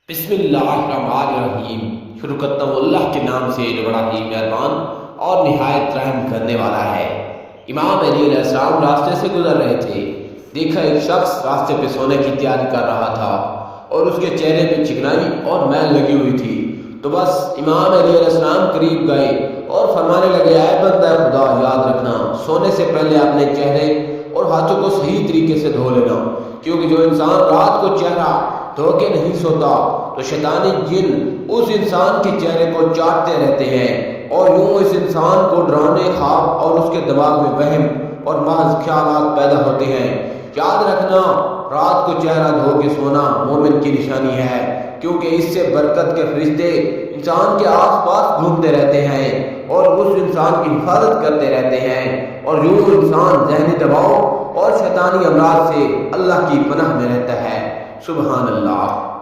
بسم اللہ الرحمن الرحیم، شروع کرتا ہوں اللہ کے نام سے جو بڑا ہی مہربان اور نہایت رحم کرنے والا ہے۔ امام علی علیہ السلام راستے سے گزر رہے تھے۔ دیکھا ایک شخص راستے پہ سونے کی تیاری کر رہا تھا اور اس کے چہرے پہ چکنائی اور میل لگی ہوئی تھی۔ تو بس امام علی علیہ السلام قریب گئے اور فرمانے لگے، اے بندہ خدا، یاد رکھنا سونے سے پہلے اپنے چہرے اور ہاتھوں کو صحیح طریقے سے دھو لینا، کیونکہ جو انسان رات کو چہرہ دھو کے نہیں سوتا تو شیطانی جن اس انسان کے چہرے کو چاٹتے رہتے ہیں اور یوں اس انسان کو ڈرانے خواب اور اس کے دماغ میں وہم اور محض خیالات پیدا ہوتے ہیں۔ یاد رکھنا رات کو چہرہ دھو کے سونا مومن کی نشانی ہے، کیونکہ اس سے برکت کے فرشتے انسان کے آس پاس گھومتے رہتے ہیں اور اس انسان کی حفاظت کرتے رہتے ہیں، اور یوں انسان ذہنی دباؤ اور شیطانی امراض سے اللہ کی پناہ میں رہتا ہے۔ سبحان اللہ۔